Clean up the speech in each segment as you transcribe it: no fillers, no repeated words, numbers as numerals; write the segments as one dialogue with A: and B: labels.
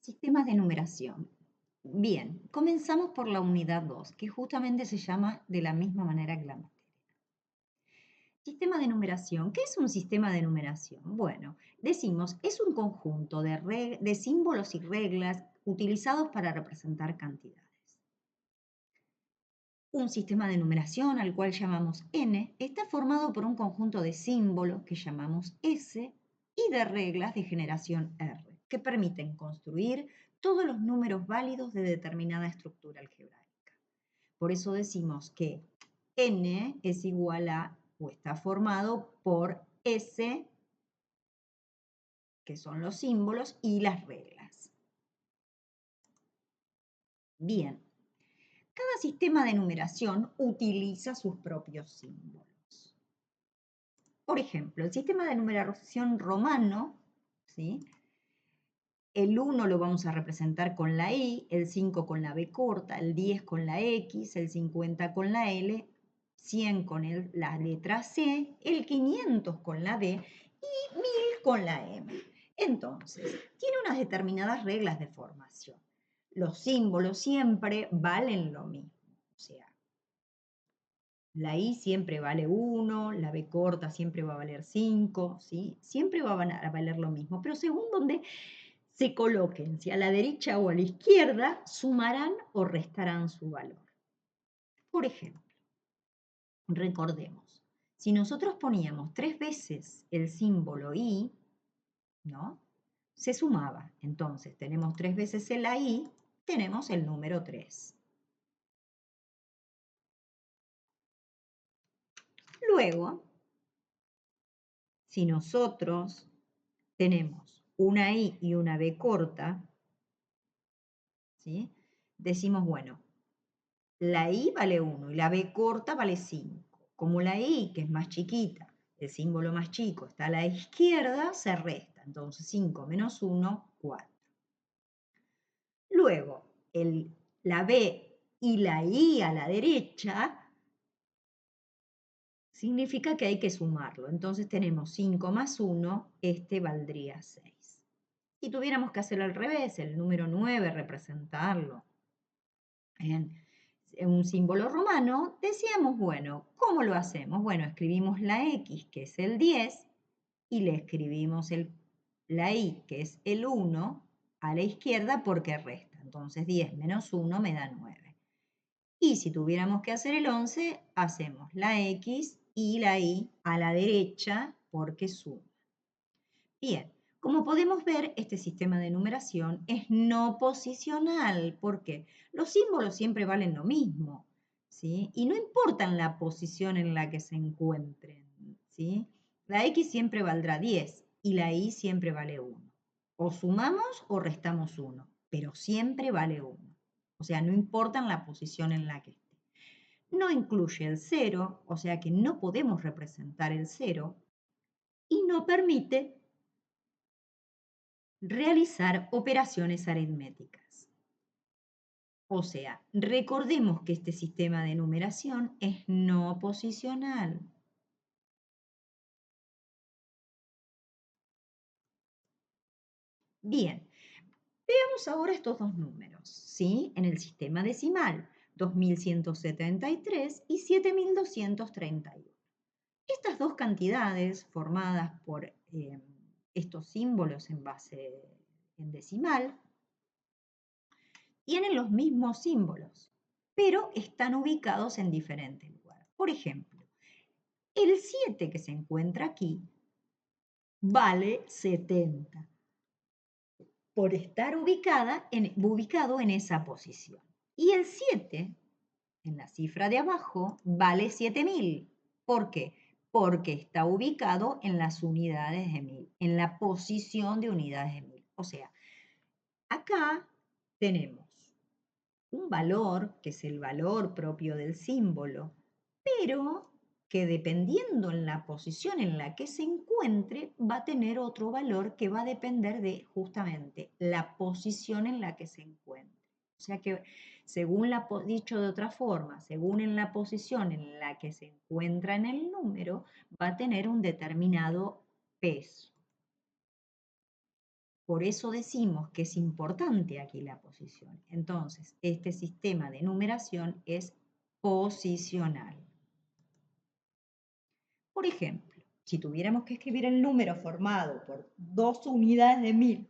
A: Sistemas de numeración. Bien, comenzamos por la unidad 2, que justamente se llama de la misma manera que la materia. Sistema de numeración. ¿Qué es un sistema de numeración? Bueno, decimos, es un conjunto de símbolos y reglas utilizados para representar cantidades. Un sistema de numeración, al cual llamamos n, está formado por un conjunto de símbolos que llamamos s y de reglas de generación r, que permiten construir todos los números válidos de determinada estructura algebraica. Por eso decimos que n es igual a, o está formado por s, que son los símbolos, y las reglas. Bien, cada sistema de numeración utiliza sus propios símbolos. Por ejemplo, el sistema de numeración romano, ¿sí? El 1 lo vamos a representar con la I, el 5 con la B corta, el 10 con la X, el 50 con la L, 100 con la letra C, el 500 con la D y 1000 con la M. Entonces, tiene unas determinadas reglas de formación. Los símbolos siempre valen lo mismo. O sea, la I siempre vale 1, la B corta siempre va a valer 5, ¿sí? Siempre va a valer lo mismo, pero según donde se coloquen, si a la derecha o a la izquierda, sumarán o restarán su valor. Por ejemplo, recordemos, si nosotros poníamos 3 veces el símbolo I, ¿no? Se sumaba. Entonces, tenemos 3 veces el I, tenemos el número 3. Luego, si nosotros tenemos una I y una B corta, ¿sí? Decimos, bueno, la I vale 1 y la B corta vale 5. Como la I, que es más chiquita, el símbolo más chico está a la izquierda, se resta. Entonces 5 menos 1, 4. Luego, la B y la I a la derecha significa que hay que sumarlo. Entonces tenemos 5 más 1, este valdría 6. Si tuviéramos que hacerlo al revés, el número 9, representarlo en un símbolo romano, decíamos, bueno, ¿cómo lo hacemos? Bueno, escribimos la X, que es el 10, y le escribimos la I, que es el 1, a la izquierda porque resta. Entonces 10 menos 1 me da 9. Y si tuviéramos que hacer el 11, hacemos la X y la I a la derecha porque suma. Bien, como podemos ver, este sistema de numeración es no posicional. ¿Por qué? Los símbolos siempre valen lo mismo, ¿sí? Y no importan la posición en la que se encuentren, ¿sí? La X siempre valdrá 10 y la Y siempre vale 1. O sumamos o restamos 1, pero siempre vale 1. O sea, no importa la posición en la que esté. No incluye el 0, o sea que no podemos representar el 0 y no permite realizar operaciones aritméticas. O sea, recordemos que este sistema de numeración es no posicional. Bien, veamos ahora estos dos números, ¿sí? En el sistema decimal, 2173 y 7231. Estas dos cantidades formadas por estos símbolos en base en decimal tienen los mismos símbolos, pero están ubicados en diferentes lugares. Por ejemplo, el 7 que se encuentra aquí vale 70 por estar ubicado en esa posición. Y el 7, en la cifra de abajo, vale 7000. ¿Por qué? Porque está ubicado en las unidades de 1000, en la posición de unidades de 1000. O sea, acá tenemos un valor, que es el valor propio del símbolo, pero que dependiendo en la posición en la que se encuentre, va a tener otro valor que va a depender de justamente la posición en la que se encuentre. O sea que, según dicho de otra forma, según en la posición en la que se encuentra en el número, va a tener un determinado peso. Por eso decimos que es importante aquí la posición. Entonces, este sistema de numeración es posicional. Por ejemplo, si tuviéramos que escribir el número formado por 2 unidades de 1000,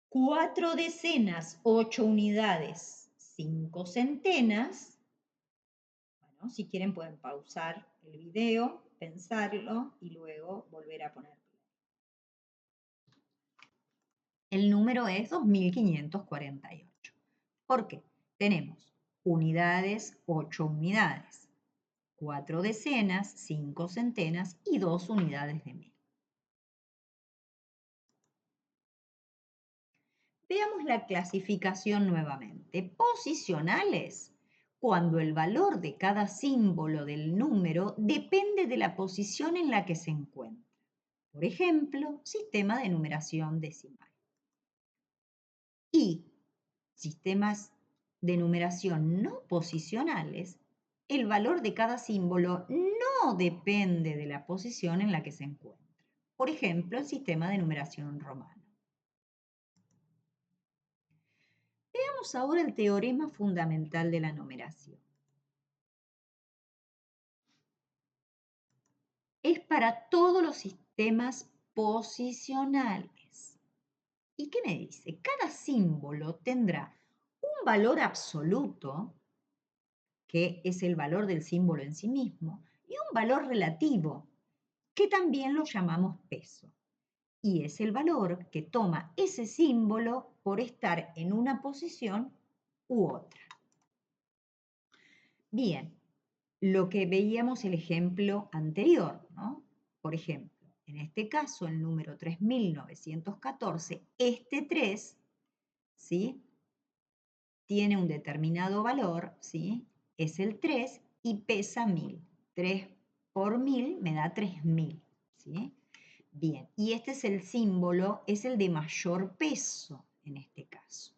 A: 4 decenas, 8 unidades, 5 centenas, bueno, si quieren pueden pausar el video, pensarlo y luego volver a poner. El número es 2548. ¿Por qué? Tenemos unidades, 8 unidades, 4 decenas, 5 centenas y 2 unidades de 1000. Veamos la clasificación nuevamente. Posicionales, cuando el valor de cada símbolo del número depende de la posición en la que se encuentra. Por ejemplo, sistema de numeración decimal. Y sistemas de numeración no posicionales, el valor de cada símbolo no depende de la posición en la que se encuentra. Por ejemplo, el sistema de numeración romano. Veamos ahora el teorema fundamental de la numeración. Es para todos los sistemas posicionales. ¿Y qué me dice? Cada símbolo tendrá un valor absoluto, que es el valor del símbolo en sí mismo, y un valor relativo, que también lo llamamos peso. Y es el valor que toma ese símbolo por estar en una posición u otra. Bien, lo que veíamos el ejemplo anterior, ¿no? Por ejemplo, en este caso, el número 3914, este 3, ¿sí? Tiene un determinado valor, ¿sí? Es el 3 y pesa 1000. 3 por 1000 me da 3000, ¿sí? Bien, y este es el símbolo, es el de mayor peso en este caso.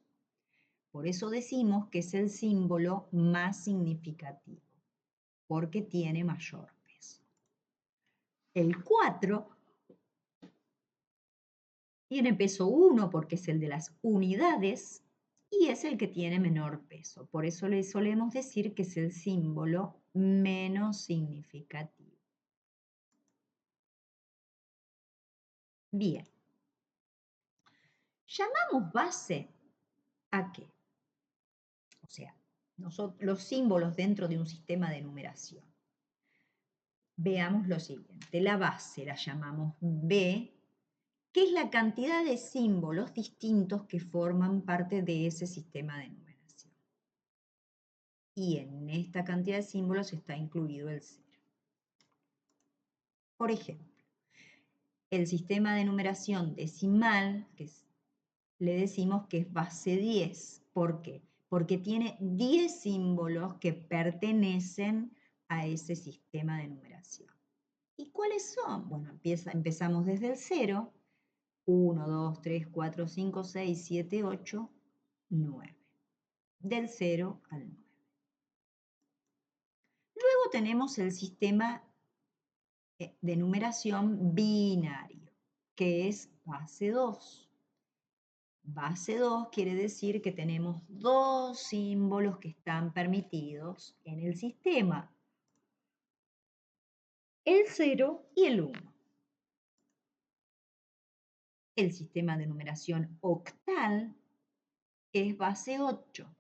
A: Por eso decimos que es el símbolo más significativo, porque tiene mayor peso. El 4 tiene peso 1 porque es el de las unidades y es el que tiene menor peso. Por eso le solemos decir que es el símbolo menos significativo. Bien. ¿Llamamos base a qué? O sea, los símbolos dentro de un sistema de numeración. Veamos lo siguiente. La base la llamamos B, que es la cantidad de símbolos distintos que forman parte de ese sistema de numeración. Y en esta cantidad de símbolos está incluido el 0. Por ejemplo, el sistema de numeración decimal, le decimos que es base 10. ¿Por qué? Porque tiene 10 símbolos que pertenecen a ese sistema de numeración. ¿Y cuáles son? Bueno, empezamos desde el 0. 1, 2, 3, 4, 5, 6, 7, 8, 9. Del 0 al 9. Luego tenemos el sistema de numeración binario, que es base 2. Base 2 quiere decir que tenemos 2 símbolos que están permitidos en el sistema. El 0 y el 1. El sistema de numeración octal es base 8.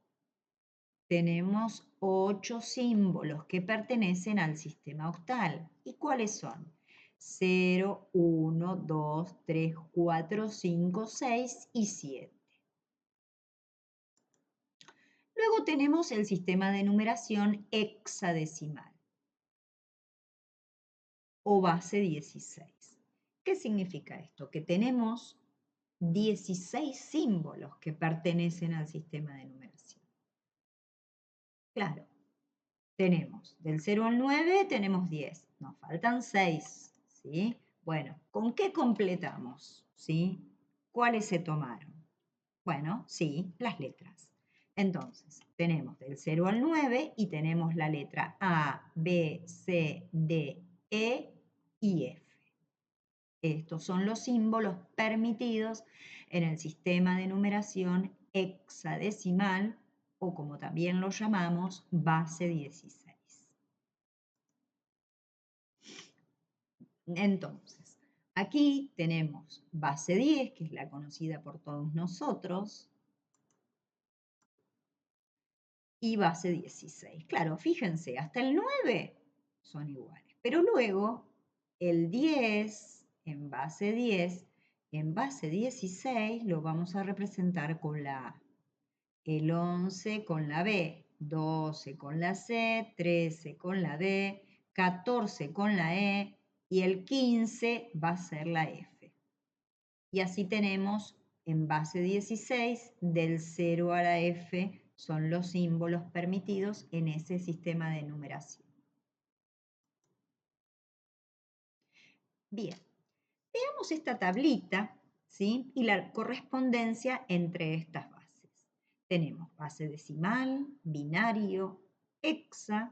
A: Tenemos 8 símbolos que pertenecen al sistema octal. ¿Y cuáles son? 0, 1, 2, 3, 4, 5, 6 y 7. Luego tenemos el sistema de numeración hexadecimal o base 16. ¿Qué significa esto? Que tenemos 16 símbolos que pertenecen al sistema de numeración. Claro, tenemos del 0 al 9, tenemos 10. Nos faltan 6, ¿sí? Bueno, ¿con qué completamos? ¿Sí? ¿Cuáles se tomaron? Bueno, sí, las letras. Entonces, tenemos del 0 al 9 y tenemos la letra A, B, C, D, E y F. Estos son los símbolos permitidos en el sistema de numeración hexadecimal o como también lo llamamos, base 16. Entonces, aquí tenemos base 10, que es la conocida por todos nosotros, y base 16. Claro, fíjense, hasta el 9 son iguales, pero luego el 10 en base 10, en base 16 lo vamos a representar con la A, el 11 con la B, 12 con la C, 13 con la D, 14 con la E y el 15 va a ser la F. Y así tenemos en base 16 del 0 a la F son los símbolos permitidos en ese sistema de numeración. Bien, veamos esta tablita, ¿sí? Y la correspondencia entre estas bases. Tenemos base decimal, binario, hexadecimal,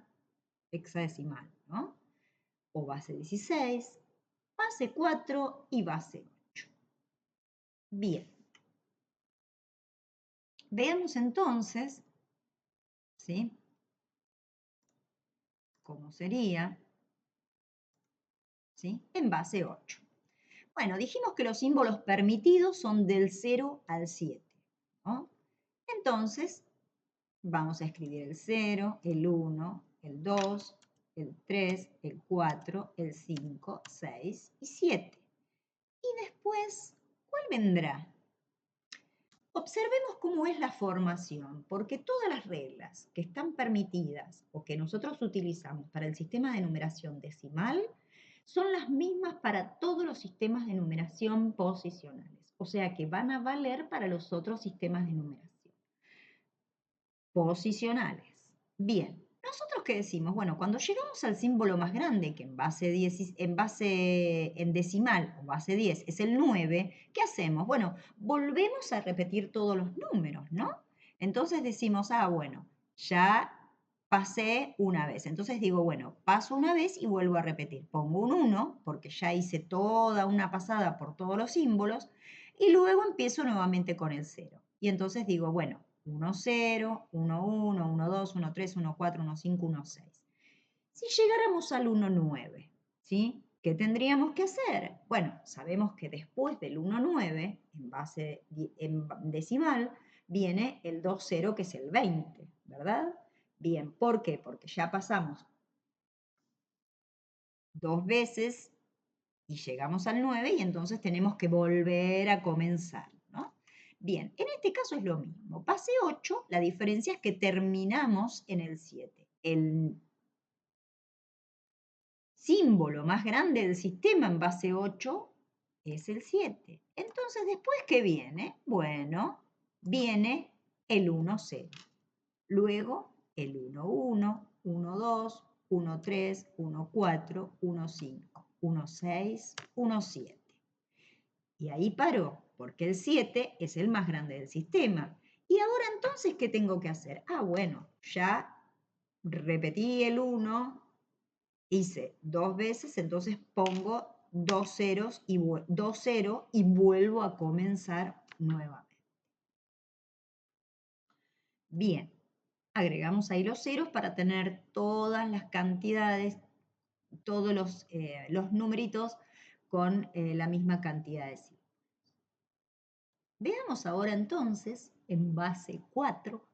A: ¿no? O base 16, base 4 y base 8. Bien. Veamos entonces, ¿sí? ¿Cómo sería? ¿Sí? En base 8. Bueno, dijimos que los símbolos permitidos son del 0 al 7, ¿no? Entonces, vamos a escribir el 0, el 1, el 2, el 3, el 4, el 5, 6 y 7. Y después, ¿cuál vendrá? Observemos cómo es la formación, porque todas las reglas que están permitidas o que nosotros utilizamos para el sistema de numeración decimal son las mismas para todos los sistemas de numeración posicionales, o sea que van a valer para los otros sistemas de numeración posicionales. Bien, ¿nosotros qué decimos? Bueno, cuando llegamos al símbolo más grande, que en decimal o base 10 es el 9, ¿qué hacemos? Bueno, volvemos a repetir todos los números, ¿no? Entonces decimos, bueno, ya pasé una vez. Entonces digo, bueno, paso una vez y vuelvo a repetir. Pongo un 1, porque ya hice toda una pasada por todos los símbolos, y luego empiezo nuevamente con el 0. Y entonces digo, bueno, 1, 0, 1, 1, 1, 2, 1, 3, 1, 4, 1, 5, 1, 6. Si llegáramos al 1, 9, ¿sí? ¿Qué tendríamos que hacer? Bueno, sabemos que después del 1, 9, en decimal, viene el 2, 0, que es el 20, ¿verdad? Bien, ¿por qué? Porque ya pasamos dos veces y llegamos al 9 y entonces tenemos que volver a comenzar, ¿no? Bien, en este caso es lo mismo. Base 8, la diferencia es que terminamos en el 7. El símbolo más grande del sistema en base 8 es el 7. Entonces, ¿después qué viene? Bueno, viene el 1, 0. Luego el 1, 1, 1, 2, 1, 3, 1, 4, 1, 5, 1, 6, 1, 7. Y ahí paró, porque el 7 es el más grande del sistema. Y ahora entonces, ¿qué tengo que hacer? Bueno, ya repetí el 1, hice dos veces, entonces pongo 2 ceros y 2, 0 y vuelvo a comenzar nuevamente. Bien, agregamos ahí los ceros para tener todas las cantidades, todos los numeritos con la misma cantidad de símbolos. Veamos ahora entonces, en base 4,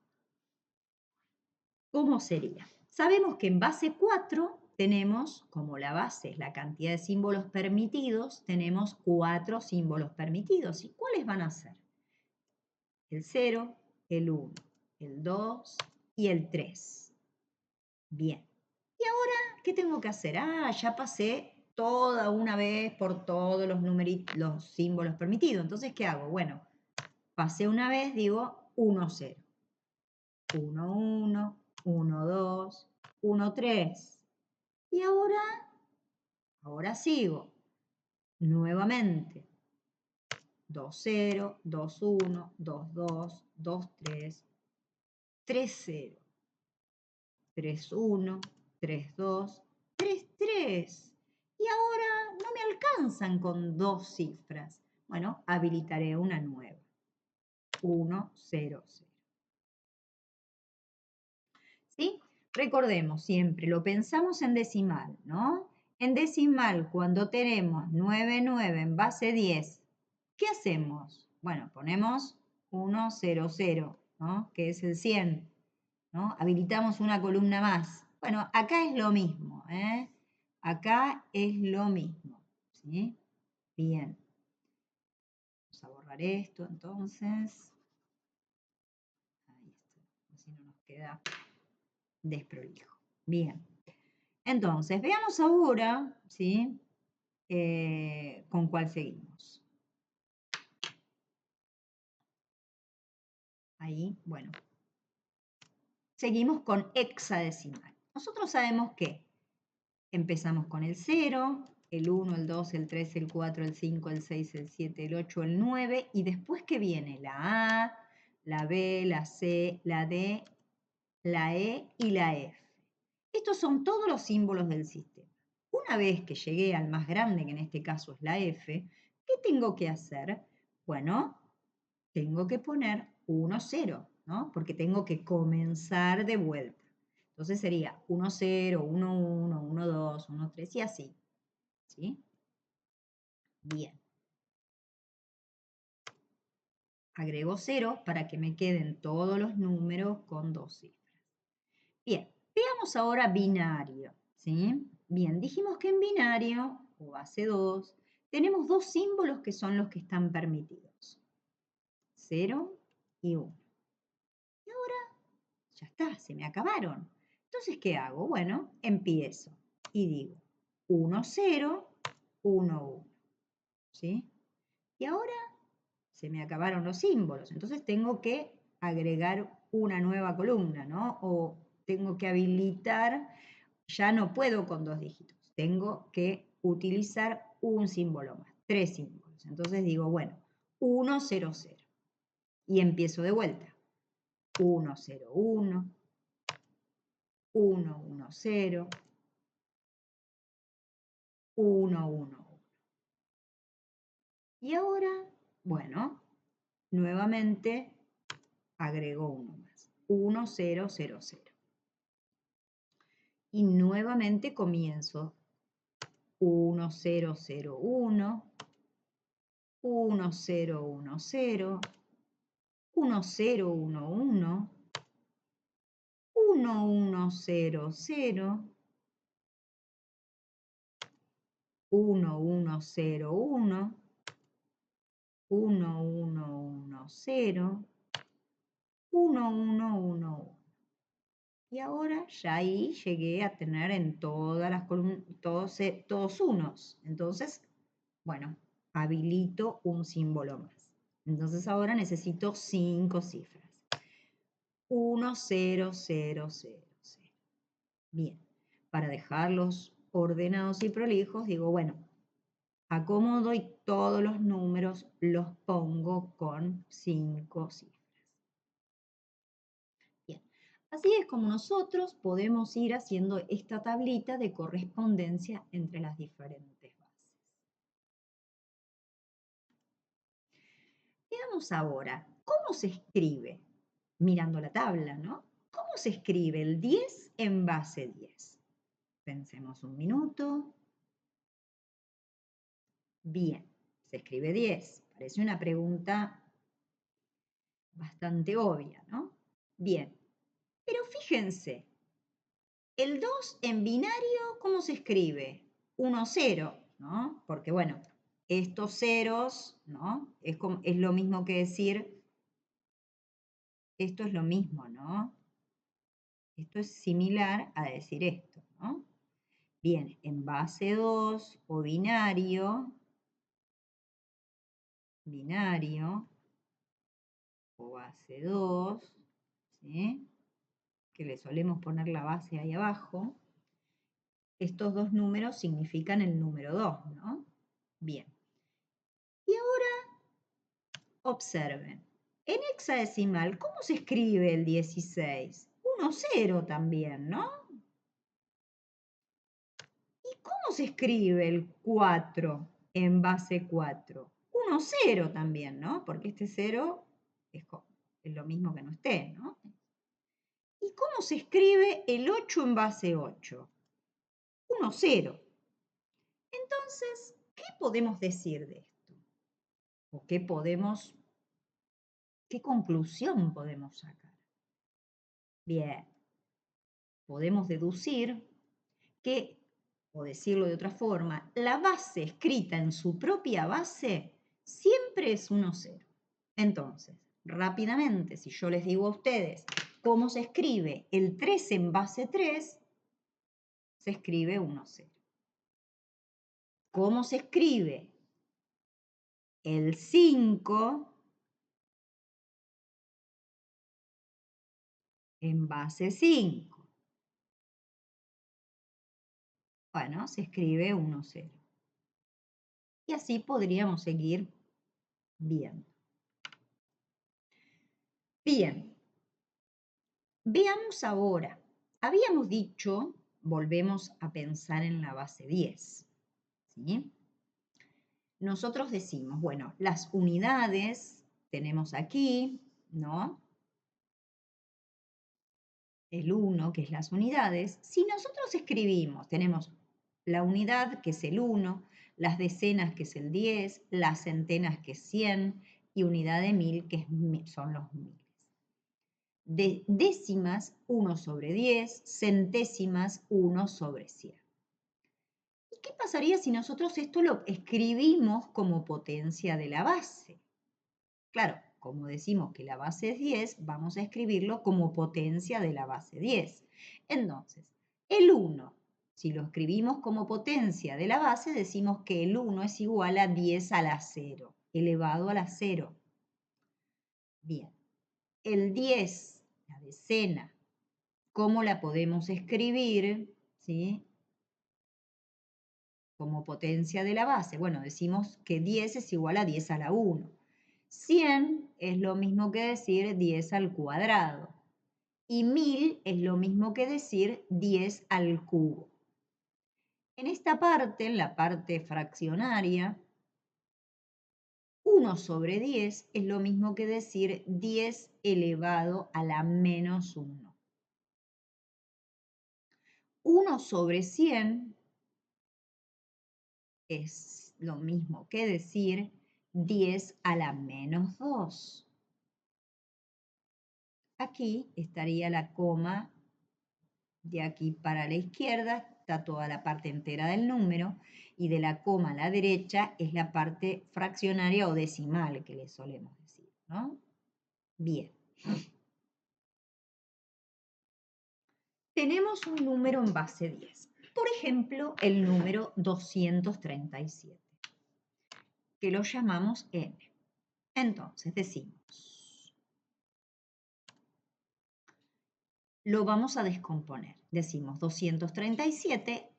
A: ¿cómo sería? Sabemos que en base 4 tenemos, como la base es la cantidad de símbolos permitidos, tenemos 4 símbolos permitidos. ¿Y cuáles van a ser? El 0, el 1, el 2 y el 3. Bien. ¿Y ahora qué tengo que hacer? Ya pasé toda una vez por todos los símbolos permitidos. Entonces, ¿qué hago? Bueno, pasé una vez, digo 1, 0. 1, 1, 1, 2, 1, 3. Y ahora sigo nuevamente. 2, 0, 2, 1, 2, 2, 2, 3, 3, 0, 3, 1, 3, 2, 3, 3. y ahora no me alcanzan con 2 cifras. Bueno, habilitaré una nueva. 1, 0, 0. ¿Sí? Recordemos siempre, lo pensamos en decimal, ¿no? En decimal, cuando tenemos 9, 9 en base 10, ¿qué hacemos? Bueno, ponemos 1, 0, 0, ¿no? Que es el 100, ¿no? Habilitamos una columna más. Bueno, acá es lo mismo, ¿eh? Acá es lo mismo, ¿sí? Bien. Vamos a borrar esto, entonces. Ahí está, así no nos queda desprolijo. Bien. Entonces, veamos ahora, ¿sí? ¿Con cuál seguimos? Ahí, bueno. Seguimos con hexadecimal. Nosotros sabemos que empezamos con el 0, el 1, el 2, el 3, el 4, el 5, el 6, el 7, el 8, el 9, y después que viene la A, la B, la C, la D, la E y la F. Estos son todos los símbolos del sistema. Una vez que llegué al más grande, que en este caso es la F, ¿qué tengo que hacer? Bueno, tengo que poner 1, 0, ¿no? Porque tengo que comenzar de vuelta. Entonces sería 1, 0, 1, 1, 1, 2, 1, 3 y así. ¿Sí? Bien. Agrego 0 para que me queden todos los números con 2 cifras. Bien, veamos ahora binario. ¿Sí? Bien, dijimos que en binario, o base 2, tenemos dos símbolos que son los que están permitidos. 0 y 1. Y ahora ya está, se me acabaron. Entonces, ¿qué hago? Bueno, empiezo y digo 1, 0, 1, 1. ¿Sí? Y ahora se me acabaron los símbolos. Entonces tengo que agregar una nueva columna, ¿no? O tengo que habilitar, ya no puedo con 2 dígitos. Tengo que utilizar un símbolo más, 3 símbolos. Entonces digo, bueno, 1, 0, 0. Y empiezo de vuelta. 1, 0, 1. 1, 1, 0. 1, 1, 1. Y ahora, bueno, nuevamente agrego uno más. 1, 0, 0, 0. Y nuevamente comienzo 1, 0, 0, 1, 1, 0, 1, 0, 1, 0, 1, 1, 1, 1, 0, 0, 1, 1, 0, 1, 1, 1, 1, 0, 1, 1, 1, 1. Y ahora ya ahí llegué a tener en todas las columnas, todos unos. Entonces, bueno, habilito un símbolo más. Entonces ahora necesito 5 cifras. 1, 0, 0, 0, 0. Bien, para dejarlos ordenados y prolijos, digo, bueno, acomodo y todos los números los pongo con 5 cifras. Bien, así es como nosotros podemos ir haciendo esta tablita de correspondencia entre las diferentes bases. Veamos ahora, ¿cómo se escribe? Mirando la tabla, ¿no? ¿Cómo se escribe el 10 en base 10? Pensemos un minuto. Bien, se escribe 10. Parece una pregunta bastante obvia, ¿no? Bien, pero fíjense, el 2 en binario, ¿cómo se escribe? 1, 0, ¿no? Porque, bueno, estos ceros, ¿no? Es lo mismo que decir, esto es lo mismo, ¿no? Esto es similar a decir esto, ¿no? Bien, en base 2 o binario, o base 2, ¿sí? Que le solemos poner la base ahí abajo, estos dos números significan el número 2, ¿no? Bien. Y ahora observen, en hexadecimal, ¿cómo se escribe el 16? 1, 0 también, ¿no? ¿Y cómo ¿cómo se escribe el 4 en base 4? 1, 0 también, ¿no? Porque este 0 es lo mismo que no esté, ¿no? ¿Y cómo se escribe el 8 en base 8? 1, 0. Entonces, ¿qué podemos decir de esto? ¿O qué conclusión podemos sacar? Bien, podemos deducir que, o decirlo de otra forma, la base escrita en su propia base siempre es 1, 0. Entonces, rápidamente, si yo les digo a ustedes cómo se escribe el 3 en base 3, se escribe 1, 0. ¿Cómo se escribe el 5 en base 5? Bueno, se escribe 1, 0. Y así podríamos seguir viendo. Bien, veamos ahora. Habíamos dicho, volvemos a pensar en la base 10. ¿Sí? Nosotros decimos, bueno, las unidades tenemos aquí, ¿no? El 1, que es las unidades. Si nosotros escribimos, tenemos la unidad, que es el 1, las decenas, que es el 10, las centenas, que es 100, y unidad de 1000, que son los miles. De décimas, 1 sobre 10, centésimas, 1 sobre 100. ¿Y qué pasaría si nosotros esto lo escribimos como potencia de la base? Claro, como decimos que la base es 10, vamos a escribirlo como potencia de la base 10. Entonces, el 1, si lo escribimos como potencia de la base, decimos que el 1 es igual a 10 a la 0, elevado a la 0. Bien, el 10, la decena, ¿cómo la podemos escribir? ¿Sí? Como potencia de la base. Bueno, decimos que 10 es igual a 10 a la 1. 100 es lo mismo que decir 10 al cuadrado. Y 1000 es lo mismo que decir 10 al cubo. En esta parte, en la parte fraccionaria, 1 sobre 10 es lo mismo que decir 10 elevado a la menos 1. 1 sobre 100 es lo mismo que decir 10 a la menos 2. Aquí estaría la coma, de aquí para la izquierda está toda la parte entera del número y de la coma a la derecha es la parte fraccionaria o decimal que le solemos decir, ¿no? Bien. Tenemos un número en base 10. Por ejemplo, el número 237, que lo llamamos n. Entonces decimos, lo vamos a descomponer. Decimos 237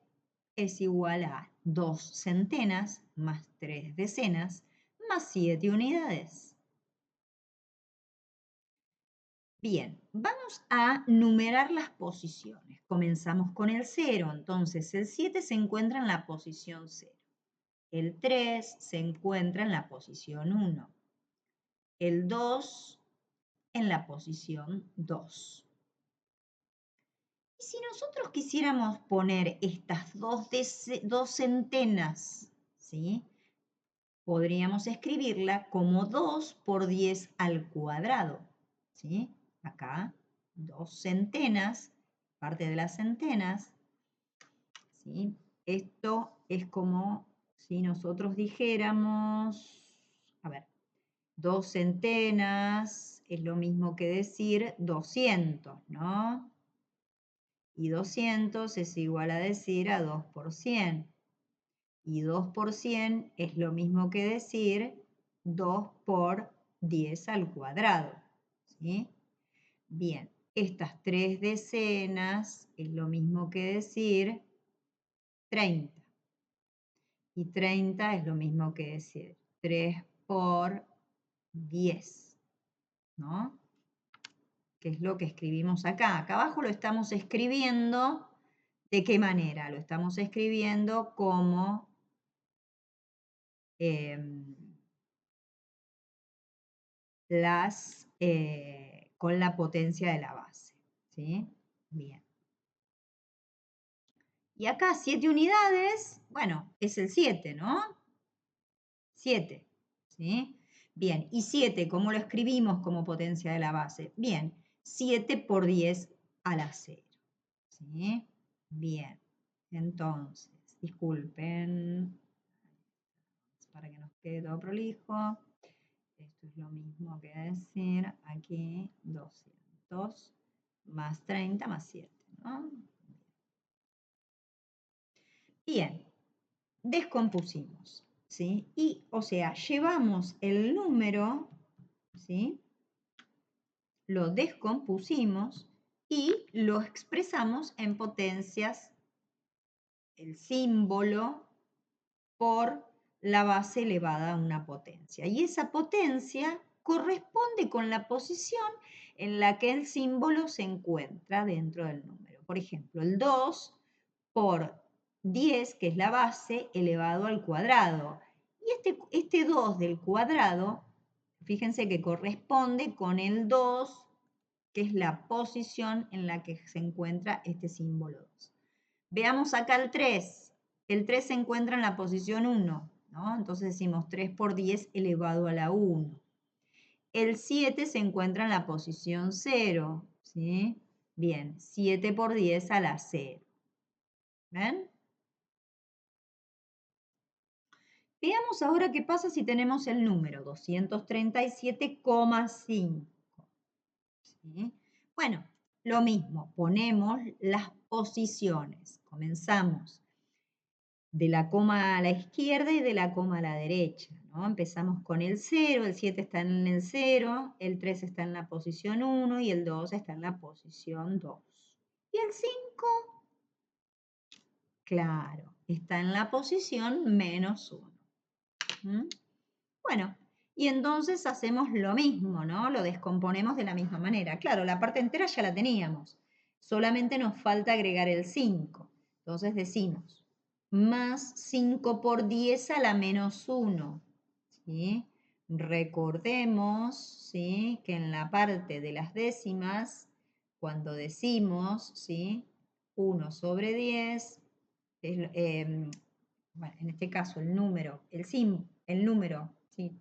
A: es igual a 2 centenas más 3 decenas más 7 unidades. Bien, vamos a numerar las posiciones. Comenzamos con el 0, entonces el 7 se encuentra en la posición 0. El 3 se encuentra en la posición 1. El 2 en la posición 2. Y si nosotros quisiéramos poner estas dos centenas, ¿sí? Podríamos escribirla como 2 por 10 al cuadrado. ¿Sí? Acá, 2 centenas, parte de las centenas. ¿Sí? Esto es como si nosotros dijéramos, a ver, 2 centenas es lo mismo que decir 200, ¿no? Y 200 es igual a decir a 2 por 100. Y 2 por 100 es lo mismo que decir 2 por 10 al cuadrado. ¿Sí? Bien, estas 3 decenas es lo mismo que decir 30. Y 30 es lo mismo que decir 3 por 10. ¿No? Que es lo que escribimos acá. Acá abajo lo estamos escribiendo ¿De qué manera? Lo estamos escribiendo como con la potencia de la base. ¿Sí? Bien. Y acá 7 unidades, bueno, es el 7, ¿no? 7. ¿Sí? Bien, y 7, ¿cómo lo escribimos como potencia de la base? Bien, 7 por 10 a la 0. ¿Sí? Bien, entonces, disculpen, para que nos quede todo prolijo. Esto es lo mismo que decir aquí 200 más 30 más 7, ¿no? Bien, descompusimos, ¿sí? Y, o sea, llevamos el número, ¿sí? Lo descompusimos y lo expresamos en potencias, el símbolo por la base elevada a una potencia. Y esa potencia corresponde con la posición en la que el símbolo se encuentra dentro del número. Por ejemplo, el 2 por 10, que es la base, elevado al cuadrado. Y este 2 del cuadrado, fíjense que corresponde con el 2, que es la posición en la que se encuentra este símbolo 2. Veamos acá el 3. El 3 se encuentra en la posición 1, ¿no? Entonces decimos 3 por 10 elevado a la 1. El 7 se encuentra en la posición 0, ¿sí? Bien, 7 por 10 a la 0. ¿Ven? Veamos ahora qué pasa si tenemos el número 237,5. ¿Sí? Bueno, lo mismo, ponemos las posiciones. Comenzamos de la coma a la izquierda y de la coma a la derecha, ¿no? Empezamos con el 0, el 7 está en el 0, el 3 está en la posición 1 y el 2 está en la posición 2. ¿Y el 5? Claro, está en la posición menos 1. ¿Mm? Bueno, y entonces hacemos lo mismo, ¿no? Lo descomponemos de la misma manera. Claro, la parte entera ya la teníamos, solamente nos falta agregar el 5. Entonces decimos, más 5 por 10 a la menos 1. ¿Sí? Recordemos, ¿sí?, que en la parte de las décimas, cuando decimos, ¿sí?, 1 sobre 10, bueno, en este caso el número, el número, ¿sí?,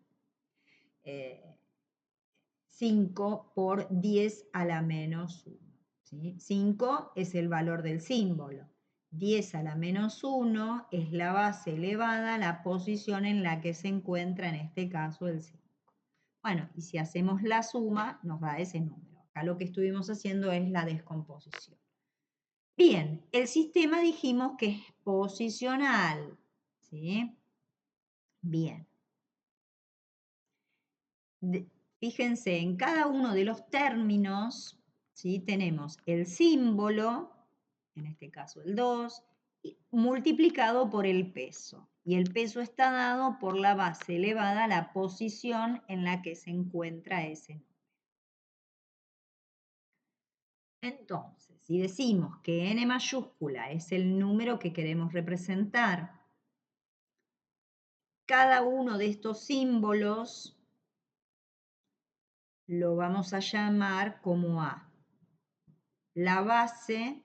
A: 5 por 10 a la menos 1. ¿Sí? 5 es el valor del símbolo. 10 a la menos 1 es la base elevada a la posición en la que se encuentra, en este caso, el 5. Bueno, y si hacemos la suma, nos da ese número. Acá lo que estuvimos haciendo es la descomposición. Bien, el sistema dijimos que es posicional. ¿Sí? Bien. Fíjense, en cada uno de los términos, ¿sí?, tenemos el símbolo, en este caso el 2, multiplicado por el peso. Y el peso está dado por la base elevada a la posición en la que se encuentra ese número. Entonces, si decimos que n mayúscula es el número que queremos representar, cada uno de estos símbolos lo vamos a llamar como A. La base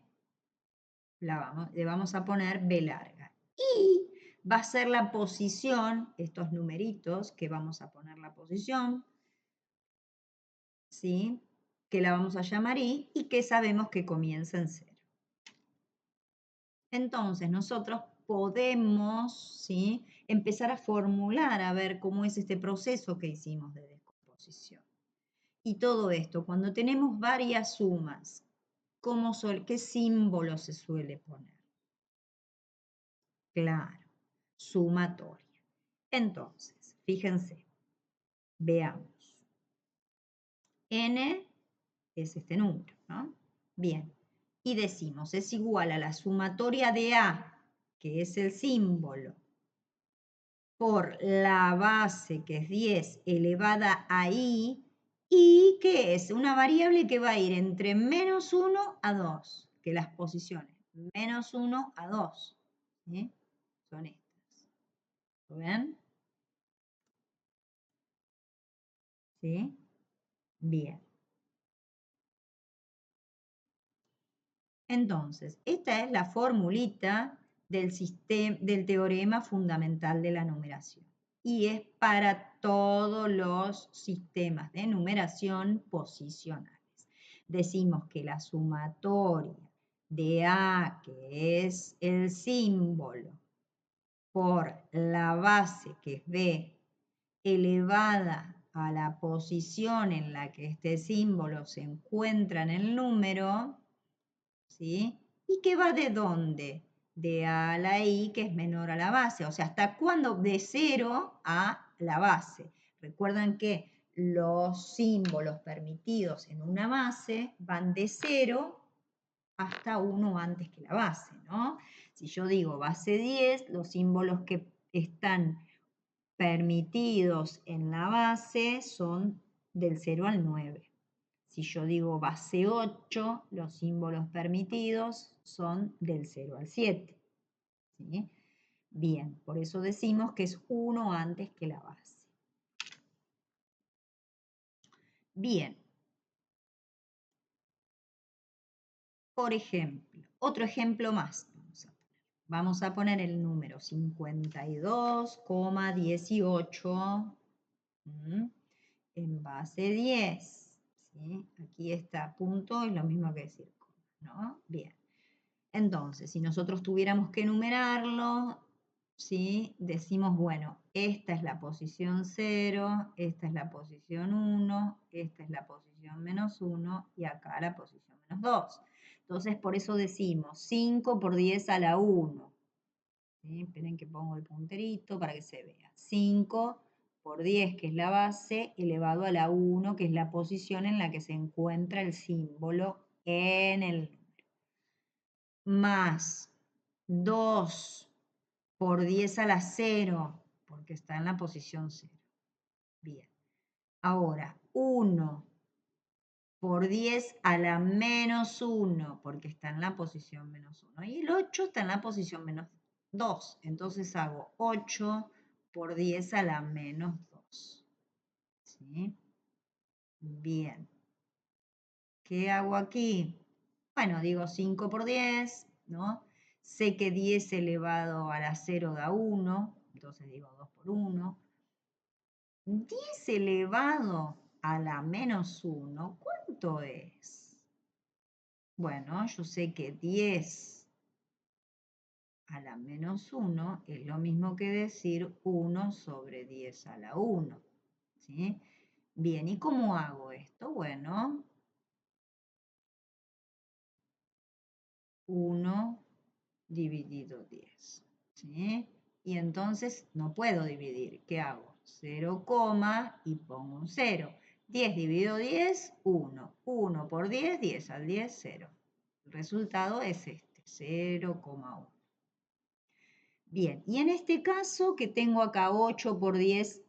A: le vamos a poner B larga. Y va a ser la posición, estos numeritos que vamos a poner la posición, ¿sí?, que la vamos a llamar I y que sabemos que comienza en 0. Entonces nosotros podemos, ¿sí?, empezar a formular a ver cómo es este proceso que hicimos de descomposición. Y todo esto, cuando tenemos varias sumas, ¿qué símbolo se suele poner? Claro, sumatoria. Entonces, fíjense, veamos. N es este número, ¿no? Bien, y decimos, es igual a la sumatoria de A, que es el símbolo, por la base, que es 10, elevada a I, y que es una variable que va a ir entre menos 1 a 2, que las posiciones, menos 1 a 2. ¿Sí? Son estas. ¿Lo ven? ¿Sí? Bien. Entonces, esta es la formulita del teorema fundamental de la numeración. Y es para todos los sistemas de numeración posicionales. Decimos que la sumatoria de A, que es el símbolo, por la base, que es B, elevada a la posición en la que este símbolo se encuentra en el número, ¿sí? ¿Y que va de dónde? De A a la I, que es menor a la base. O sea, ¿hasta cuándo? De 0 a la base. Recuerdan que los símbolos permitidos en una base van de 0 hasta 1 antes que la base, ¿no? Si yo digo base 10, los símbolos que están permitidos en la base son del 0 al 9. Si yo digo base 8, los símbolos permitidos son del 0 al 7. ¿Sí? Bien, por eso decimos que es 1 antes que la base. Bien. Por ejemplo, otro ejemplo más. Vamos a poner el número 52,18 en base 10. ¿Sí? Aquí está punto, es lo mismo que decir coma, ¿no? Bien. Entonces, si nosotros tuviéramos que enumerarlo, ¿sí? Decimos, bueno, esta es la posición 0, esta es la posición 1, esta es la posición menos 1 y acá la posición menos 2. Entonces, por eso decimos 5 por 10 a la 1. ¿Sí? Esperen que pongo el punterito para que se vea. 5 por 10, que es la base, elevado a la 1, que es la posición en la que se encuentra el símbolo en el número. Más 2 por 10 a la 0, porque está en la posición 0. Bien. Ahora, 1 por 10 a la menos 1, porque está en la posición menos 1. Y el 8 está en la posición menos 2. Entonces hago 8 por 10 a la menos 2. ¿Sí? Bien. ¿Qué hago aquí? Bueno, digo 5 por 10, ¿no? Sé que 10 elevado a la 0 da 1, entonces digo 2 por 1. 10 elevado a la menos 1, ¿cuánto es? Bueno, yo sé que 10 a la menos 1 es lo mismo que decir 1 sobre 10 a la 1. ¿Sí? Bien, ¿y cómo hago esto? Bueno, 1 dividido 10. ¿Sí? Y entonces no puedo dividir. ¿Qué hago? 0, y pongo un 0. 10 dividido 10, 1. 1 por 10, 10 al 10, 0. El resultado es este, 0,1. Bien, y en este caso que tengo acá 8 por 10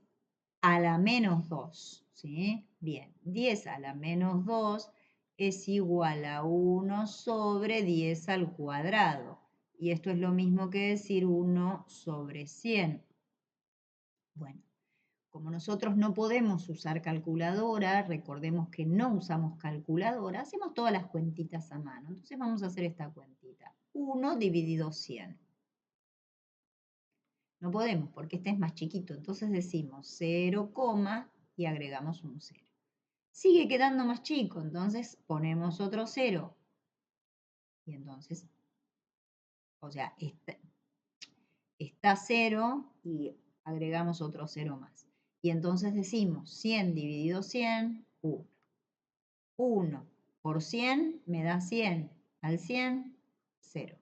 A: a la menos 2. ¿Sí? Bien, 10 a la menos 2 es igual a 1 sobre 10 al cuadrado. Y esto es lo mismo que decir 1 sobre 100. Bueno, como nosotros no podemos usar calculadora, recordemos que no usamos calculadora, hacemos todas las cuentitas a mano. Entonces vamos a hacer esta cuentita. 1 dividido 100. No podemos porque este es más chiquito. Entonces decimos 0, y agregamos un 0. Sigue quedando más chico, entonces ponemos otro 0. Y entonces, o sea, está 0 y agregamos otro 0 más. Y entonces decimos 100 dividido 100, 1. 1 por 100 me da 100. Al 100, 0.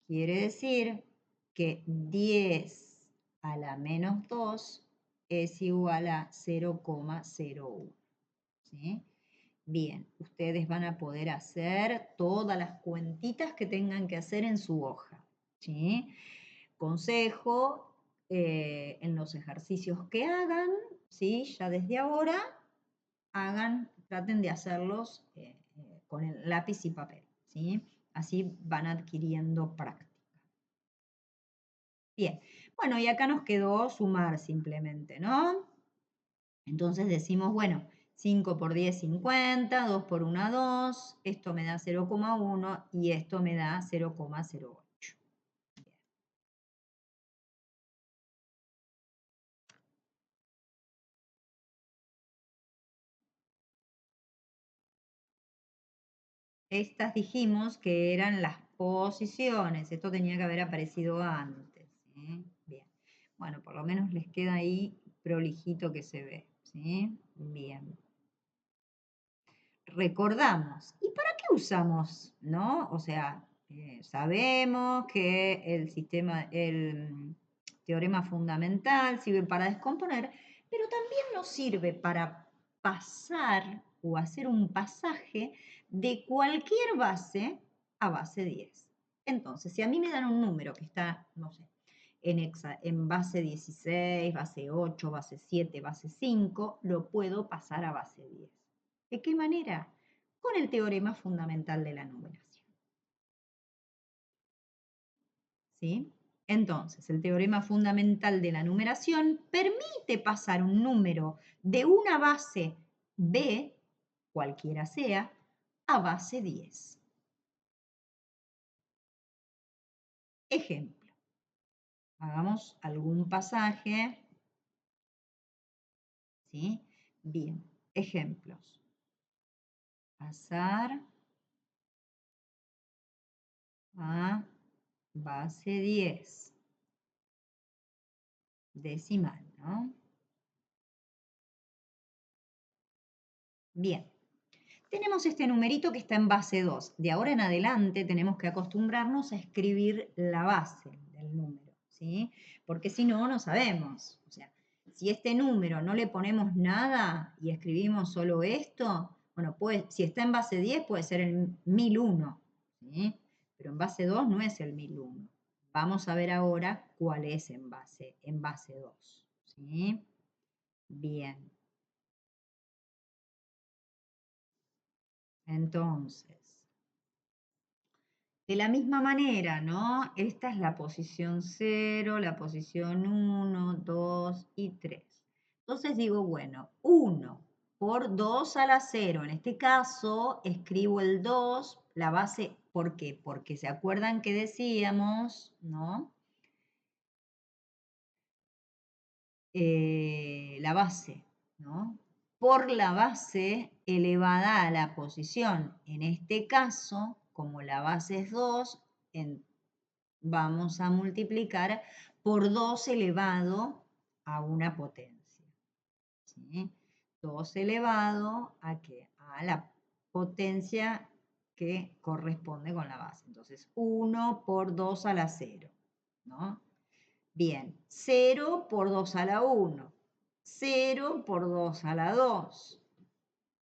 A: Quiere decir que 10 a la menos 2 es igual a 0,01. ¿Sí? Bien, ustedes van a poder hacer todas las cuentitas que tengan que hacer en su hoja. ¿Sí? Consejo, en los ejercicios que hagan, ¿sí? Ya desde ahora, traten de hacerlos con el lápiz y papel. ¿Sí? Así van adquiriendo práctica. Bien, bueno, y acá nos quedó sumar simplemente, ¿no? Entonces decimos, bueno, 5 por 10, 50, 2 por 1, 2, esto me da 0,1 y esto me da 0,08. Estas dijimos que eran las posiciones. Esto tenía que haber aparecido antes. ¿Sí? Bien. Bueno, por lo menos les queda ahí prolijito que se ve. ¿Sí? Bien. Recordamos. ¿Y para qué usamos? ¿No? O sea, sabemos que el sistema, el teorema fundamental sirve para descomponer, pero también nos sirve para pasar o hacer un pasaje de cualquier base a base 10. Entonces, si a mí me dan un número que está, no sé, en base 16, base 8, base 7, base 5, lo puedo pasar a base 10. ¿De qué manera? Con el teorema fundamental de la numeración. ¿Sí? Entonces, el teorema fundamental de la numeración permite pasar un número de una base B, cualquiera sea, a base 10. Ejemplo. Hagamos algún pasaje. ¿Sí? Bien. Ejemplos. Pasar a base 10. Decimal, ¿no? Bien. Tenemos este numerito que está en base 2. De ahora en adelante tenemos que acostumbrarnos a escribir la base del número, ¿sí? Porque si no, no sabemos. O sea, si este número no le ponemos nada y escribimos solo esto, bueno, pues si está en base 10 puede ser el 1001, ¿sí? Pero en base 2 no es el 1001. Vamos a ver ahora cuál es en base 2, ¿sí? Bien. Entonces, de la misma manera, ¿no? Esta es la posición 0, la posición 1, 2 y 3. Entonces digo, bueno, 1 por 2 a la 0. En este caso, escribo el 2, la base, ¿por qué? Porque se acuerdan que decíamos, ¿no? La base, ¿no? Por la base elevada a la posición. En este caso, como la base es 2, vamos a multiplicar por 2 elevado a una potencia. ¿Sí? 2 elevado a qué? A la potencia que corresponde con la base. Entonces, 1 por 2 a la 0. ¿No? Bien, 0 por 2 a la 1. 0 por 2 a la 2.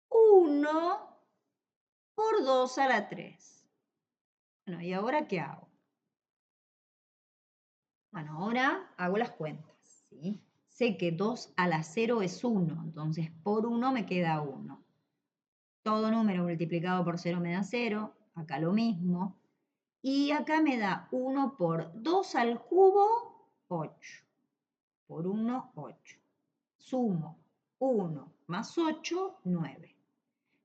A: 1 por 2 a la 3. Bueno, ¿y ahora qué hago? Bueno, ahora hago las cuentas, ¿sí? Sé que 2 a la 0 es 1, entonces por 1 me queda 1. Todo número multiplicado por 0 me da 0, acá lo mismo. Y acá me da 1 por 2 al cubo, 8. Por 1, 8. Sumo 1 más 8, 9.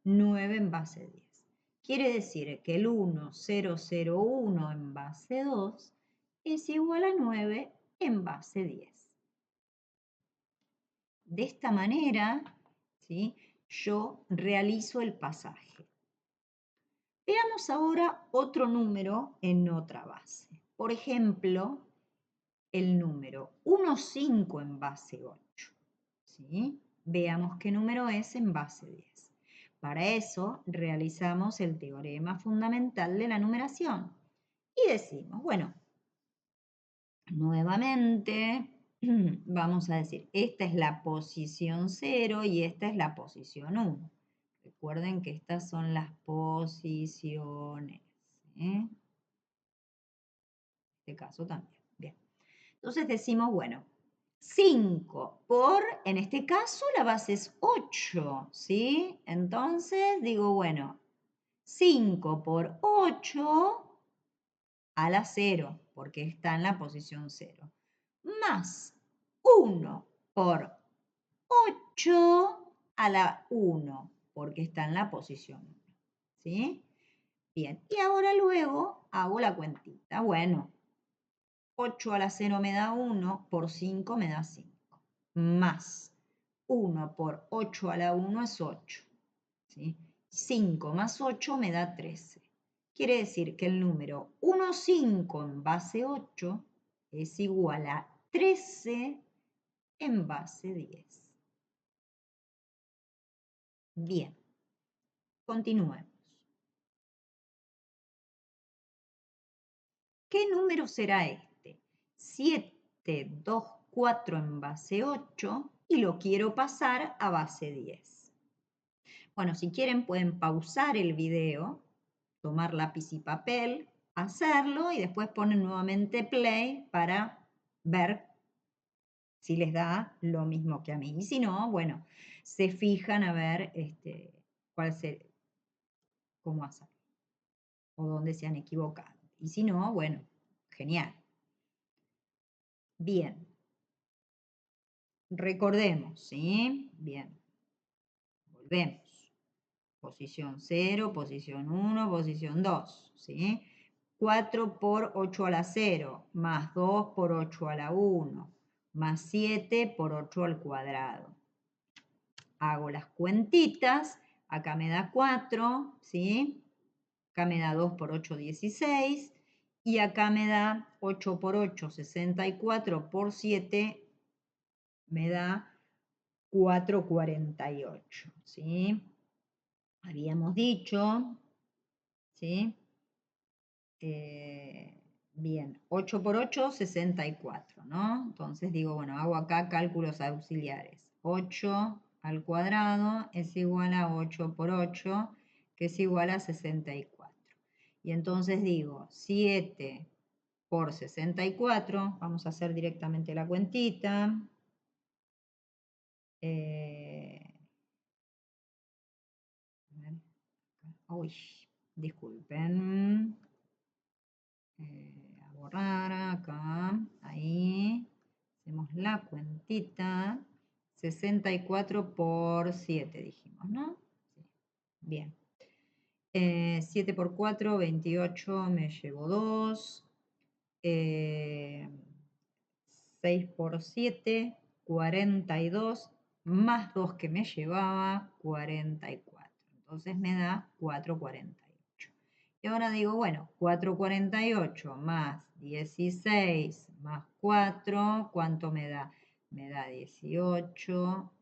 A: 9 en base 10. Quiere decir que el 1001 en base 2 es igual a 9 en base 10. De esta manera, ¿sí? Yo realizo el pasaje. Veamos ahora otro número en otra base. Por ejemplo, el número 15 en base 8. ¿Sí? Veamos qué número es en base 10. Para eso realizamos el teorema fundamental de la numeración. Y decimos, bueno, nuevamente vamos a decir, esta es la posición 0 y esta es la posición 1. Recuerden que estas son las posiciones. En este caso también. Bien. Entonces decimos, bueno, 5 por, en este caso la base es 8, ¿sí? Entonces digo, bueno, 5 por 8 a la 0, porque está en la posición 0, más 1 por 8 a la 1, porque está en la posición 1. ¿Sí? Bien, y ahora luego hago la cuentita. Bueno, 8 a la 0 me da 1, por 5 me da 5, más 1 por 8 a la 1 es 8. ¿Sí? 5 más 8 me da 13. Quiere decir que el número 1,5 en base 8 es igual a 13 en base 10. Bien, continuemos. ¿Qué número será este? 7, 2, 4 en base 8 y lo quiero pasar a base 10. Bueno, si quieren pueden pausar el video, tomar lápiz y papel, hacerlo y después ponen nuevamente play para ver si les da lo mismo que a mí. Y si no, bueno, se fijan a ver cómo hacer o dónde se han equivocado. Y si no, bueno, genial. Bien. Recordemos, ¿sí? Bien. Volvemos. Posición 0, posición 1, posición 2, ¿sí? 4 por 8 a la 0, más 2 por 8 a la 1, más 7 por 8 al cuadrado. Hago las cuentitas, acá me da 4, ¿sí? Acá me da 2 por 8, 16, y acá me da 8 por 8, 64 por 7, me da 4,48, ¿sí? Habíamos dicho, ¿sí? Bien, 8 por 8, 64, ¿no? Entonces digo, bueno, hago acá cálculos auxiliares. 8 al cuadrado es igual a 8 por 8, que es igual a 64. Y entonces digo, 7 por 64, vamos a hacer directamente la cuentita. Uy, disculpen. A borrar acá, ahí. Hacemos la cuentita. 64 por 7 dijimos, ¿no? Sí. Bien. 7 por 4, 28, me llevo 2. 6 por 7, 42, más 2 que me llevaba, 44. Entonces me da 4,48. Y ahora digo, bueno, 4,48 más 16 más 4, ¿cuánto me da? Me da 18,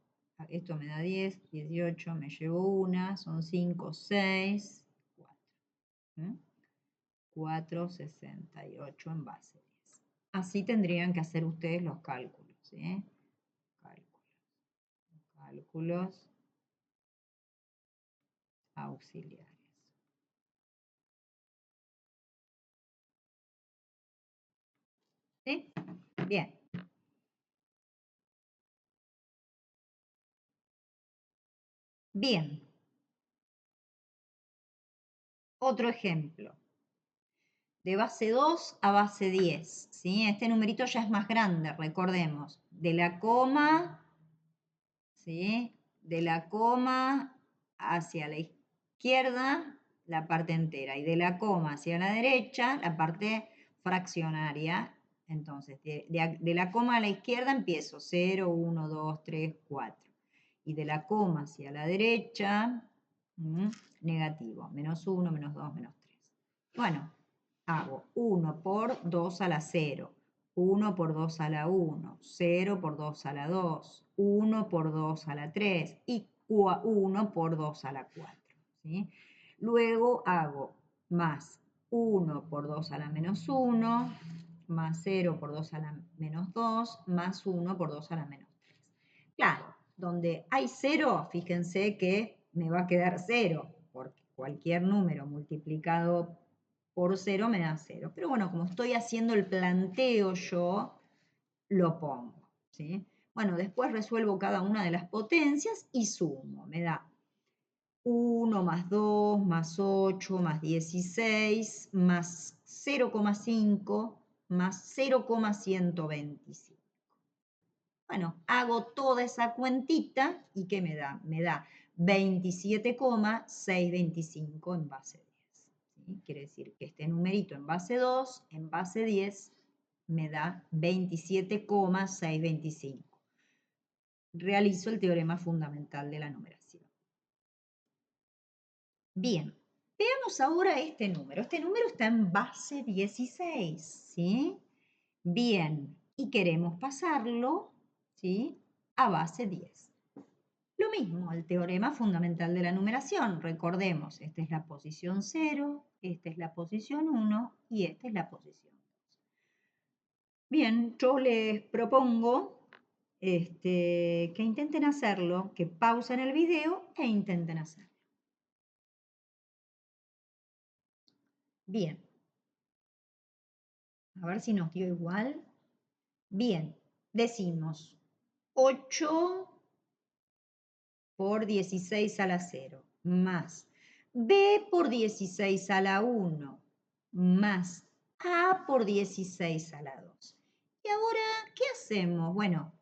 A: esto me da 10, 18, me llevo una, son 5, 6, 4. 4,68 en base 10. Así tendrían que hacer ustedes los cálculos, ¿sí? Cálculos auxiliares. ¿Sí? Bien. Bien. Otro ejemplo. De base 2 a base 10, ¿sí? Este numerito ya es más grande, recordemos. De la coma, ¿sí? De la coma hacia la izquierda, la parte entera. Y de la coma hacia la derecha, la parte fraccionaria. Entonces, de la coma a la izquierda empiezo 0, 1, 2, 3, 4. Y de la coma hacia la derecha, negativo. Menos 1, menos 2, menos 3. Bueno, hago 1 por 2 a la 0. 1 por 2 a la 1, 0 por 2 a la 2, 1 por 2 a la 3 y 1 por 2 a la 4. ¿Sí? Luego hago más 1 por 2 a la menos 1, más 0 por 2 a la menos 2, más 1 por 2 a la menos 3. Claro, donde hay 0, fíjense que me va a quedar 0, porque cualquier número multiplicado por 0 me da 0. Pero bueno, como estoy haciendo el planteo yo, lo pongo, ¿sí? Bueno, después resuelvo cada una de las potencias y sumo. Me da 1 más 2 más 8 más 16 más 0,5 más 0,125. Bueno, hago toda esa cuentita y ¿qué me da? Me da 27,625 en base 10. ¿Sí? Quiere decir que este numerito en base 2, en base 10, me da 27,625. Realizo el teorema fundamental de la numeración. Bien, veamos ahora este número. Este número está en base 16, ¿sí? Bien, y queremos pasarlo, ¿sí?, a base 10. Lo mismo, el teorema fundamental de la numeración. Recordemos, esta es la posición 0, esta es la posición 1 y esta es la posición 2. Bien, yo les propongo que intenten hacerlo, que pausen el video e intenten hacerlo. Bien, a ver si nos dio igual. Bien, decimos 8 por 16 a la 0 más b por 16 a la 1 más a por 16 a la 2. Y ahora, ¿qué hacemos? Bueno,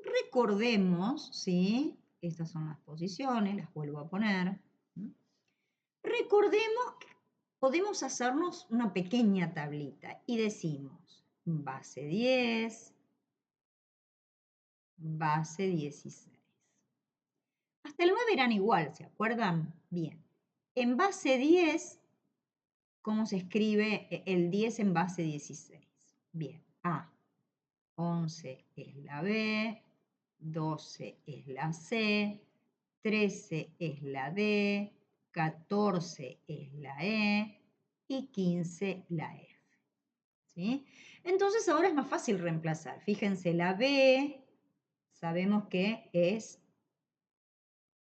A: recordemos, ¿sí? Estas son las posiciones, las vuelvo a poner. Recordemos que podemos hacernos una pequeña tablita y decimos base 10, base 16. Hasta el 9 eran igual, ¿se acuerdan? Bien. En base 10, ¿cómo se escribe el 10 en base 16? Bien. A. 11 es la B, 12 es la C, 13 es la D, 14 es la E y 15 la F. ¿Sí? Entonces ahora es más fácil reemplazar. Fíjense, la B sabemos que es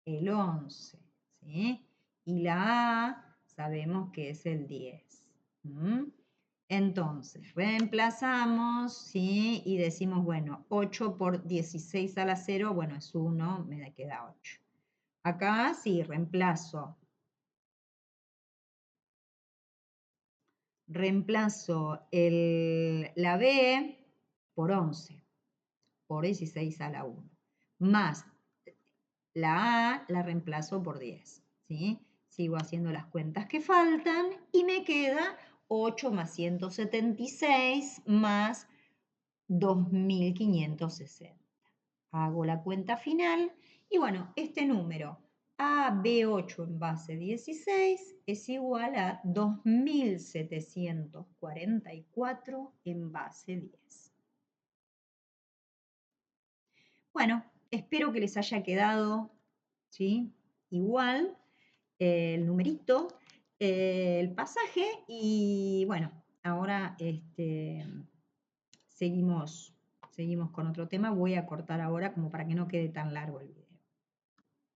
A: el 11, ¿sí? Y la A sabemos que es el 10. Entonces, reemplazamos, ¿sí? Y decimos, bueno, 8 por 16 a la 0, bueno, es 1, me queda 8. Acá sí, reemplazo la B por 11, por 16 a la 1, más la A la reemplazo por 10, ¿sí? Sigo haciendo las cuentas que faltan y me queda 8 más 176 más 2560. Hago la cuenta final y bueno, este número AB8 en base 16 es igual a 2744 en base 10. Bueno, espero que les haya quedado, ¿sí?, igual el numerito, el pasaje y bueno, ahora seguimos con otro tema. Voy a cortar ahora como para que no quede tan largo el video.